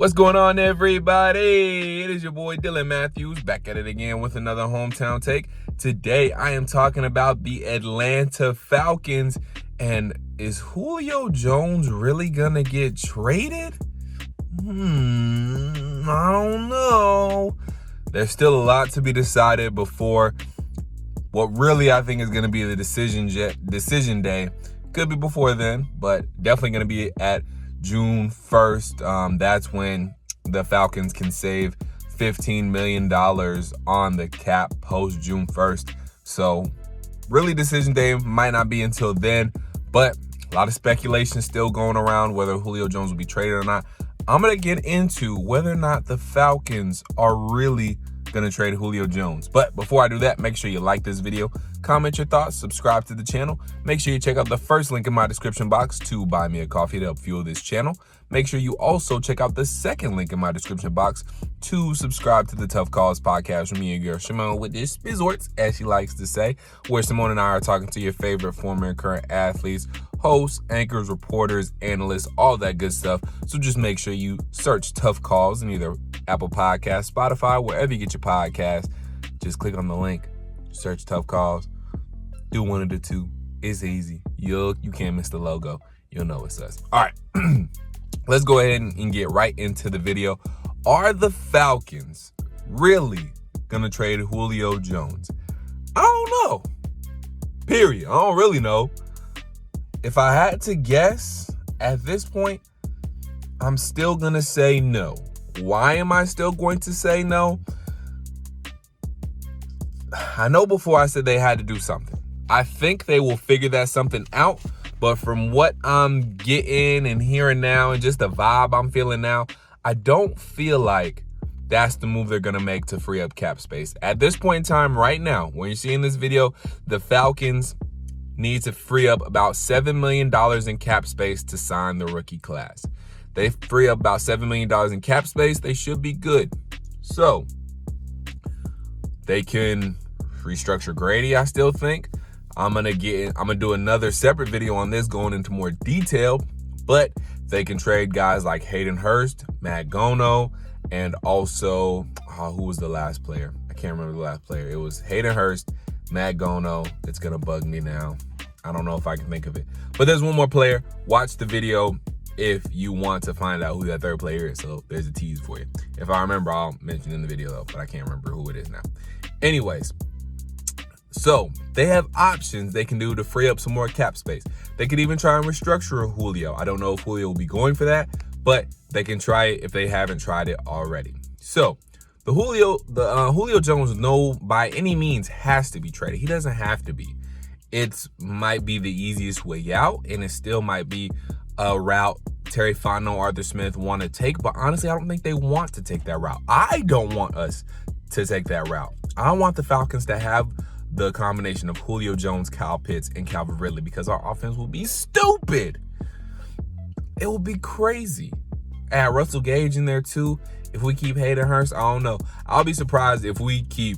What's going on, everybody? It is your boy Dylan Mathews back at it again with another hometown take. Today I am talking about the Atlanta Falcons, and is Julio Jones really gonna get traded? I don't know. There's still a lot to be decided before what really I think is going to be the decision day. Could be before then, but definitely going to be at June 1st. That's when the Falcons can save $15 million on the cap post June 1st. So really decision day might not be until then, but a lot of speculation still going around whether Julio Jones will be traded or not. I'm going to get into whether or not the Falcons are really going to trade Julio Jones. But before I do that, make sure you like this video, comment your thoughts, subscribe to the channel. Make sure you check out the first link in my description box to buy me a coffee to help fuel this channel. Make sure you also check out the second link in my description box to subscribe to the Tough Calls podcast from me and your Symone with the Sports, as she likes to say, where Symone and I are talking to your favorite former and current athletes, hosts, anchors, reporters, analysts, all that good stuff. So just make sure you search Tough Calls in either Apple Podcasts, Spotify, wherever you get your podcast. Just click on the link, search Tough Calls, do one of the two. It's easy. You can't miss the logo. You'll know it's us. All right, let's go ahead and get right into the video. Are the Falcons really gonna trade Julio Jones? I don't know. Period. I don't really know. If I had to guess at this point, I'm still going to say no. Why am I still going to say no? I know before I said they had to do something. I think they will figure that something out. But from what I'm getting and hearing now and just the vibe I'm feeling now, I don't feel like that's the move they're going to make to free up cap space. At this point in time right now, when you're seeing this video, the Falcons need to free up about $7 million in cap space to sign the rookie class. They free up about $7 million in cap space. They should be good. So they can restructure Grady, I still think. I'm gonna do another separate video on this going into more detail, but they can trade guys like Hayden Hurst, Matt Gono, and also, who was the last player? I can't remember the last player. It was Hayden Hurst, Matt Gono. It's gonna bug me now. I don't know if I can think of it. But there's one more player. Watch the video if you want to find out who that third player is. So there's a tease for you. If I remember, I'll mention in the video though, but I can't remember who it is now. Anyways, so they have options they can do to free up some more cap space. They could even try and restructure Julio. I don't know if Julio will be going for that, but they can try it if they haven't tried it already. So the Julio Jones, no, by any means has to be traded. He doesn't have to be. It might be the easiest way out, and it still might be a route Terry Fontenot, Arthur Smith want to take, but honestly, I don't think they want to take that route. I don't want us to take that route. I want the Falcons to have the combination of Julio Jones, Kyle Pitts, and Calvin Ridley, because our offense will be stupid. It will be crazy. Add Russell Gage in there too. If we keep Hayden Hurst, I don't know. I'll be surprised if we keep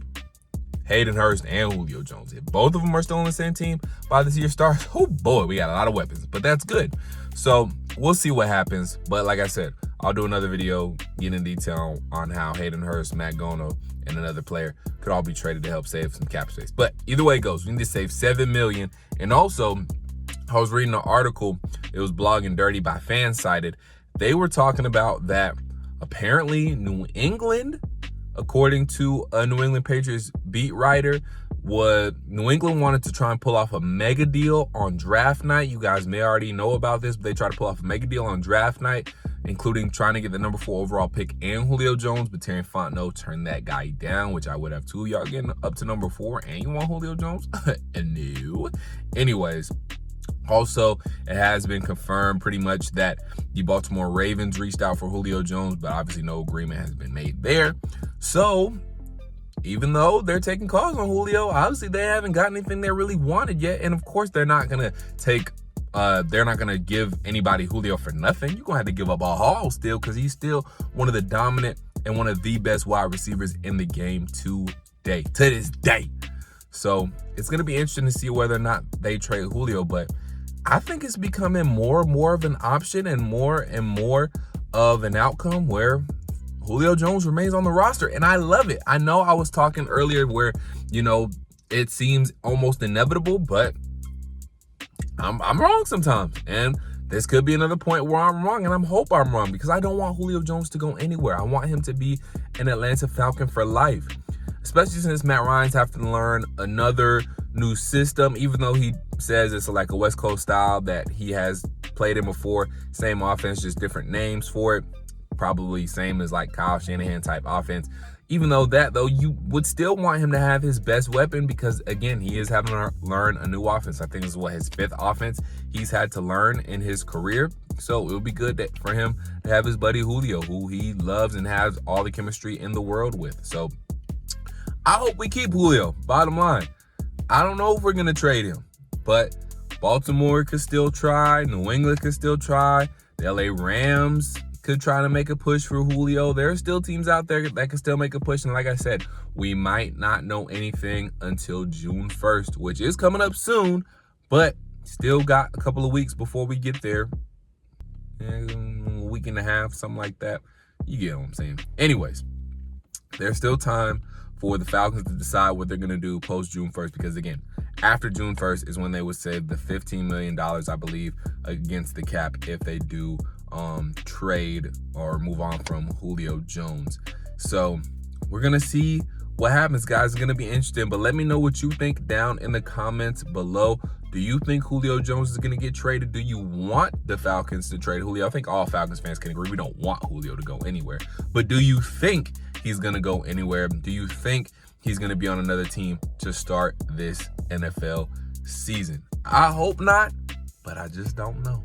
Hayden Hurst and Julio Jones. If both of them are still on the same team by this year starts, oh boy, we got a lot of weapons, but that's good. So we'll see what happens. But like I said, I'll do another video getting in detail on how Hayden Hurst, Matt Gono, and another player could all be traded to help save some cap space. But either way it goes, we need to save $7 million. And also, I was reading an article, it was Blogging Dirty by Fansided. They were talking about that apparently New England, according to a New England Patriots beat writer, New England wanted to try and pull off a mega deal on draft night. You guys may already know about this, but they tried to pull off a mega deal on draft night, including trying to get the number 4 overall pick and Julio Jones, but Terry Fontenot turned that guy down, which I would have too. Y'all getting up to number 4 and you want Julio Jones? No. Anyways, also, it has been confirmed pretty much that the Baltimore Ravens reached out for Julio Jones, but obviously no agreement has been made there. So even though they're taking calls on Julio, obviously they haven't got anything they really wanted yet. And of course, they're not going to give anybody Julio for nothing. You're going to have to give up a haul still, because he's still one of the dominant and one of the best wide receivers in the game to this day. So it's going to be interesting to see whether or not they trade Julio, but I think it's becoming more and more of an option and more of an outcome where Julio Jones remains on the roster, and I love it. I know I was talking earlier where, it seems almost inevitable, but I'm wrong sometimes. And this could be another point where I'm wrong, and I hope I'm wrong, because I don't want Julio Jones to go anywhere. I want him to be an Atlanta Falcon for life, especially since Matt Ryan's have to learn another new system, even though he says it's like a West Coast style that he has played in before. Same offense, just different names for it. Probably same as like Kyle Shanahan type offense. Even though you would still want him to have his best weapon, because again, he is having to learn a new offense. I think this is his 5th offense he's had to learn in his career. So it would be good for him to have his buddy Julio, who he loves and has all the chemistry in the world with. So I hope we keep Julio. Bottom line, I don't know if we're going to trade him, but Baltimore could still try. New England could still try. The LA Rams could try to make a push for Julio. There are still teams out there that can still make a push. And like I said, we might not know anything until June 1st, which is coming up soon, but still got a couple of weeks before we get there. A week and a half, something like that. You get what I'm saying. Anyways, there's still time for the Falcons to decide what they're going to do post June 1st, because again, after June 1st is when they would save the $15 million, I believe, against the cap if they do trade or move on from Julio Jones. So we're going to see what happens, guys. It's going to be interesting, but let me know what you think down in the comments below. Do you think Julio Jones is going to get traded? Do you want the Falcons to trade Julio? I think all Falcons fans can agree we don't want Julio to go anywhere. But do you think he's going to go anywhere? Do you think he's going to be on another team to start this NFL season? I hope not, but I just don't know.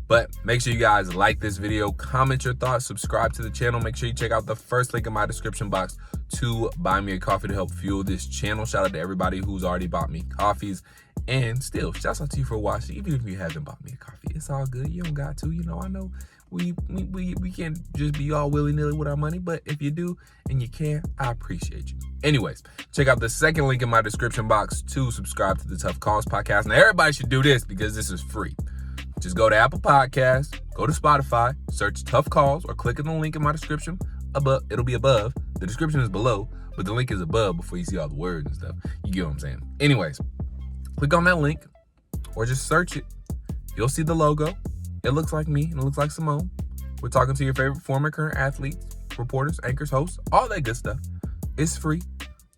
But make sure you guys like this video, comment your thoughts, subscribe to the channel. Make sure you check out the first link in my description box to buy me a coffee to help fuel this channel. Shout out to everybody who's already bought me coffees. And still, shout out to you for watching. Even if you haven't bought me a coffee, it's all good. You don't got to. I know we can't just be all willy-nilly with our money, but if you do and you can, I appreciate you. Anyways, check out the second link in my description box to subscribe to the Tough Calls podcast. Now, everybody should do this because this is free. Just go to Apple Podcasts, go to Spotify, search Tough Calls, or click on the link in my description above. It'll be above. The description is below, but the link is above before you see all the words and stuff. You get what I'm saying? Anyways, click on that link or just search it. You'll see the logo. It looks like me and it looks like Symone. We're talking to your favorite former, current athletes, reporters, anchors, hosts, all that good stuff. It's free.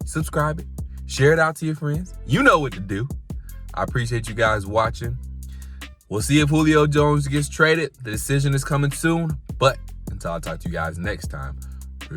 Subscribe it. Share it out to your friends. You know what to do. I appreciate you guys watching. We'll see if Julio Jones gets traded. The decision is coming soon. But until I talk to you guys next time, peace.